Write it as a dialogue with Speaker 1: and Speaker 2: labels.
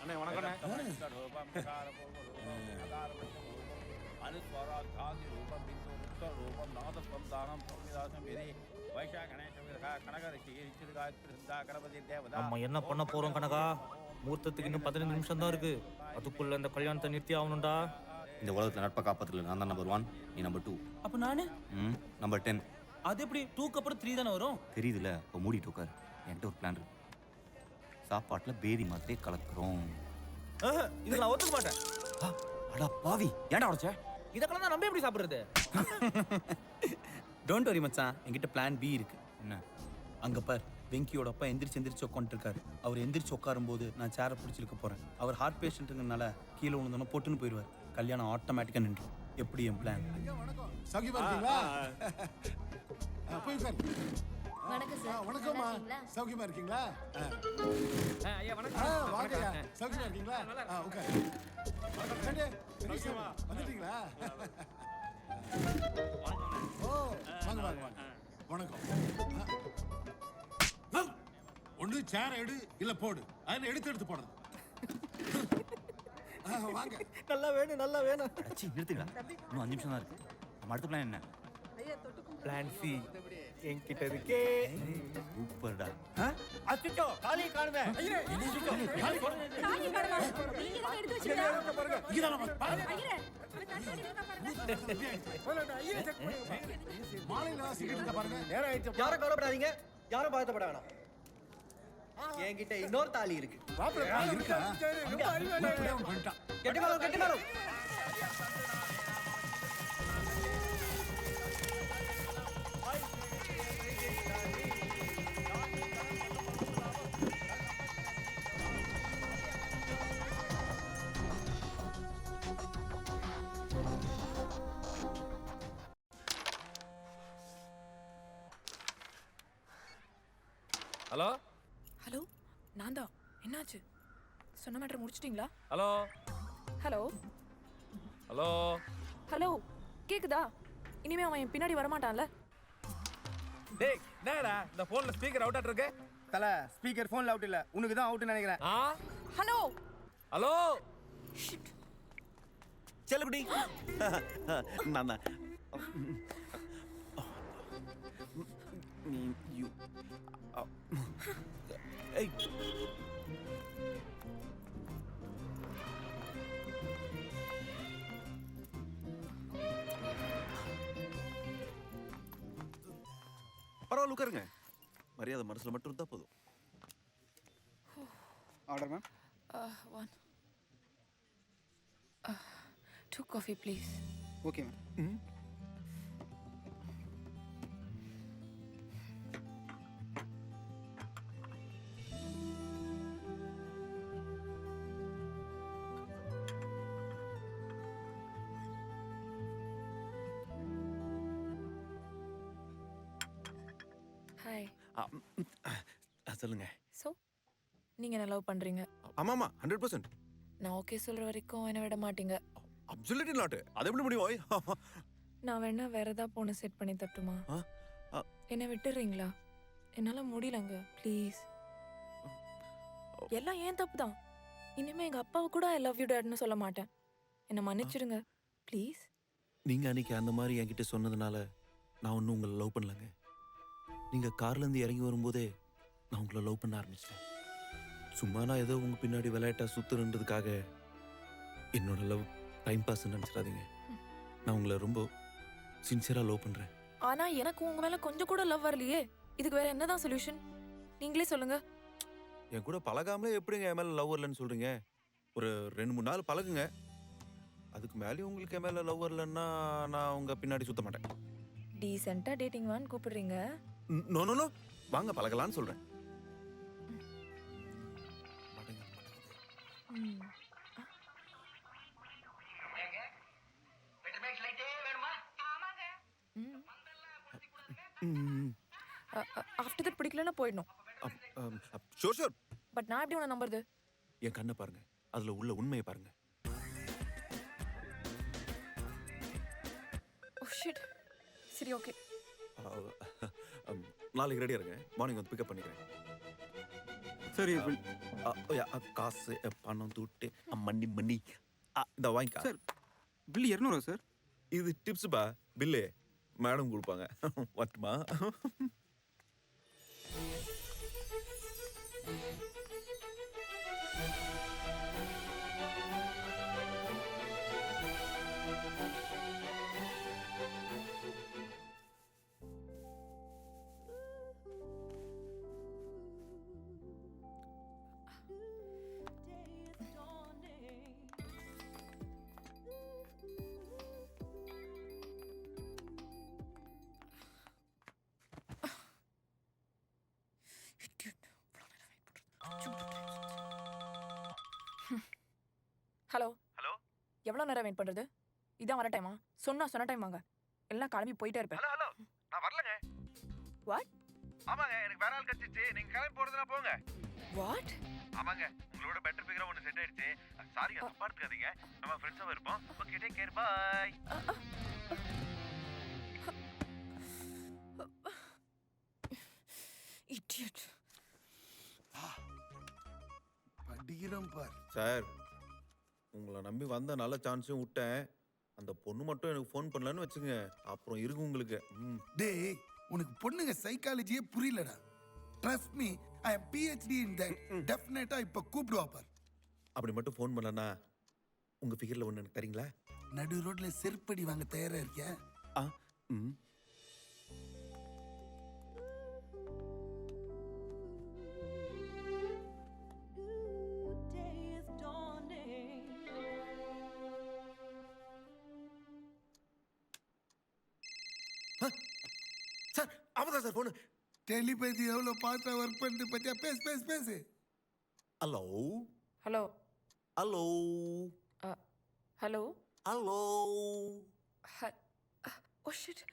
Speaker 1: அண்ணே வணக்கண்ணே.
Speaker 2: நம்ம என்ன பண்ண போறோம் கனகா? மூர்த்தத்துக்கு இன்னும் 15 நிமிஷம் தான் இருக்கு. அதுக்குள்ள இந்த கல்யாணத்தை நிறுத்தி ஆகணும்டா.
Speaker 3: இந்த உலகத்தில் நட்பை காப்பாற்றல நான் தான் நம்பர் 1, நீ நம்பர் 2.
Speaker 4: அப்ப நானு
Speaker 3: நம்பர் 10.
Speaker 4: அது எப்படி 2க்கு அப்புறம் 3 தானே வரும்?
Speaker 3: தெரியுதுல, இப்போ மூடிட்டு உட்காரு. என்கிட்ட ஒரு பிளான் இருக்கு. சாப்பாட்டில் பேதி மாத்திரையை கலக்குறோம்.
Speaker 2: இது நான் ஒத்துக்க மாட்டேன்.
Speaker 3: அடா பாவி, ஏன்டா உடைச்ச?
Speaker 2: இதெல்லாம் தான் நம்ம எப்படி சாப்பிடுறது?
Speaker 4: டோன்ட் வரி மச்சான், என்கிட்ட பிளான் பி இருக்கு.
Speaker 3: என்ன?
Speaker 4: அங்க பார், வெங்கியோட அப்பா எந்திரிச்சு உட்காந்துருக்காரு. அவர் எந்திரிச்சு உட்காரும் போது நான் சேரை பிடிச்சிருக்க போறேன். அவர் ஹார்ட் பேஷண்ட்டுங்கனால கீழே விழுந்தோன்னா போட்டுன்னு போயிடுவார். கல்யாணம் ஆட்டோமேட்டிக்கா நின்றும். எப்படி என் பிளான்?
Speaker 5: சௌக்கியமா இருக்கீங்களா? போய் உட்காரு.
Speaker 6: வணக்கம் சார்.
Speaker 5: வணக்கம்மா. சௌக்கியமா இருக்கீங்களா?
Speaker 2: ஐயா வணக்கம்.
Speaker 5: வாங்கய்யா. சௌக்கியமா இருக்கீங்களா? உட்காரு. சண்டே, பெரியசாமி, வந்துட்டீங்களா? ஓ, வாங்க வாங்க வாங்க. வணக்கம். ஒண்ணு சேர எடு இல்ல போடு. அதை எடுத்து போடுறது. வாங்க.
Speaker 2: நல்லா வேணும்.
Speaker 3: அச்சி நிறுத்துங்களா, இன்னும் 5 நிமிஷம் தான் இருக்கு. நம்ம அடுத்த பிளான் என்ன?
Speaker 2: பிளான் சி என்கிட்ட இருக்கே.
Speaker 3: சூப்பர்டா.
Speaker 2: அச்சோ காலி காணுமே.
Speaker 6: தாலி கடமா நீங்க தான் எடுத்து வச்சிருக்கீங்க பாருங்க.
Speaker 5: இங்கதான் பாருங்க. மாலையில சிகரெட் பாருங்க.
Speaker 2: நேரம் ஆயிடுச்சு. யாரும் கவலைப்படாதீங்க. யாரும் பாதப்பட வேணாம். என்கிட்ட இன்னொரு தாலி இருக்கு.
Speaker 5: இருக்கா? பண்ணிட்டான்.
Speaker 2: கெட்டி மேலும்.
Speaker 7: ஹலோ, நான் தான். என்னாச்சு? சொன்ன மேட்டர் முடிச்சிட்டீங்களா?
Speaker 2: ஹலோ.
Speaker 7: ஹலோ, கேக்குதா? இனிமே அவன் என் பின்னாடி வரமாட்டான்ல?
Speaker 2: டேய், என்னடா இந்த போன்ல ஸ்பீக்கர் அவுட் ஆட் இருக்கு?
Speaker 8: தல, ஸ்பீக்கர் போன்ல அவுட் இல்ல, உனக்கு தான் அவுட்னு நினைக்கிறேன்.
Speaker 7: ஹலோ.
Speaker 8: செல்லகுடி. நான் தான். நீ யூ ஏய்
Speaker 9: பரவாயில்ல, உட்காருங்க. மரியாதை மனசுல மட்டும் இருந்தா போதும்.
Speaker 8: Order ma'am.
Speaker 7: 1 2 coffee please.
Speaker 8: Okay ma'am.
Speaker 7: Hi.
Speaker 9: சொல்லுங்க.
Speaker 7: சோ நீங்க என்ன லவ் பண்றீங்க?
Speaker 9: ஆமாமா, 100%.
Speaker 7: நான் ஓகே சொல்ற வரைக்கும் என்ன விட மாட்டீங்க.
Speaker 9: Absolutely not. அது எப்படி முடியும்?
Speaker 7: நான் வேணா வேற ஏதாவது பொண்ணு செட் பண்ணி தட்டுமா? என்ன விட்டுறீங்களா? என்னால முடியலங்க, ப்ளீஸ். எல்லாம் ஏன் தப்பு தான். இனிமே எங்க அப்பாவை கூட ஐ லவ் யூ டாட்னு சொல்ல மாட்டேன். என்ன மன்னிச்சிடுங்க ப்ளீஸ்.
Speaker 9: நீங்க அன்னைக்கு அந்த மாதிரி என்கிட்ட சொன்னதுனால நான் ஒன்றும் உங்களை லவ் பண்ணலங்க. நீங்க கார்ல இருந்து இறங்கி வரும்போதே நான் உங்களை லவ் பண்ண ஆரம்பிச்சிட்டேன். சும்மா நான் ஏதோ உங்க பின்னாடி விளையாட்டா சுத்துறதுக்காக என்னோட லவ் டைம் பாஸ் நினைச்சிடாதீங்க. நான் உங்களை ரொம்ப சின்சியரா லவ் பண்றேன்.
Speaker 7: ஆனா எனக்கு உங்க மேல கொஞ்சம் கூட லவ் வரலையே. இதுக்கு வேற என்னதான் சொல்யூஷன்? நீங்களே சொல்லுங்க.
Speaker 9: என் கூட பழகாமலே எப்படிங்க என் மேல லவ் வரலன்னு சொல்றீங்க? ஒரு 2-3 நாள் பழகுங்க. அதுக்கு மேலேயும் உங்களுக்கு என் மேல லவ் வரலன்னா நான் உங்க பின்னாடி சுத்த மாட்டேன்.
Speaker 7: டீசென்ட்டா டேட்டிங் வான்னு கூப்பிடுறீங்க.
Speaker 9: நோ நோ நோ, வாங்க பழகலான்னு சொல்றேன்.
Speaker 7: ஆஃப்டர் தட் பிடிக்கலன்னா போயிடணும்.
Speaker 9: Sure sure.
Speaker 7: பட் நான் எப்படி உன்னை நம்புறது?
Speaker 9: என் கண்ணை பாருங்க, அதுல உள்ள உண்மையை பாருங்க.
Speaker 7: Oh shit. சரி ஓகே.
Speaker 9: நாளைக்கு ரெடியா இருங்க, மார்னிங் வந்து பிக்கப் பண்ணிக்கிறேன்.
Speaker 8: சார்
Speaker 9: காசு பணம் துட்டு மண்ணி மண்ணி இந்த வாங்கிக்கா
Speaker 8: சார் பில் 200 சார்.
Speaker 9: இது டிப்ஸ்பா, பில்லு மேடம் கொடுப்பாங்க. வரட்டுமா?
Speaker 7: ஹலோ ஹலோ எவ்வளோ நேரம் வெயிட் பண்ணுறது? இதான் வர டைமா? சொன்ன டைம் வாங்க, எல்லாம் கிளம்பி போயிட்டே இருப்பேன்.
Speaker 1: ஹலோ ஹலோ, நான் வரலங்க.
Speaker 7: வாட்?
Speaker 1: ஆமாங்க, எனக்கு வேற ஆள் கச்சிச்சு. நீங்க கிளம்பி போறதுனா போங்க.
Speaker 7: வாட்?
Speaker 1: ஆமாங்க, உங்களோட பெட்டர் ஃபிகரா ஒன்னு செட் ஆயிடுச்சு. சாரி, தப்பா எடுத்துக்காதீங்க. நம்ம ஃப்ரெண்ட்ஸாவே இருப்போம். Okay, take care, bye.
Speaker 7: Idiot.
Speaker 5: படிக்கிறோம் பார்.
Speaker 9: சார், உங்களை நம்பி வந்த நல்ல சான்ஸையும் விட்டேன். அந்த பொண்ணு மட்டும் எனக்கு ஃபோன் பண்ணலன்னு வச்சுங்க, அப்புறம் இருக்கு உங்களுக்கு.
Speaker 5: டேய், உனக்கு பொண்ணுங்க சைக்காலஜியே புரியலடா. Trust me, I am PhD in that. டெஃபினட்டா இப்ப கூப்பிடுவா பார்.
Speaker 9: அப்படி மட்டும் ஃபோன் பண்ணலன்னா உங்க ஃபிகர்ல ஒன்று எனக்கு தரீங்களா?
Speaker 5: நடு ரோட்ல செருப்படி வாங்க தயாரா இருக்கியா?
Speaker 9: ஆ ம் சார், அவதான் சார் ஃபோனு.
Speaker 5: டெலிபதி எவ்வளவு பாஸ்டா ஒர்க் பண்ணிட்டு பத்தியா? பேசு பேசு பேசு.
Speaker 9: Hello
Speaker 7: hello
Speaker 9: hello
Speaker 7: hello
Speaker 9: hello.
Speaker 7: Oh shit.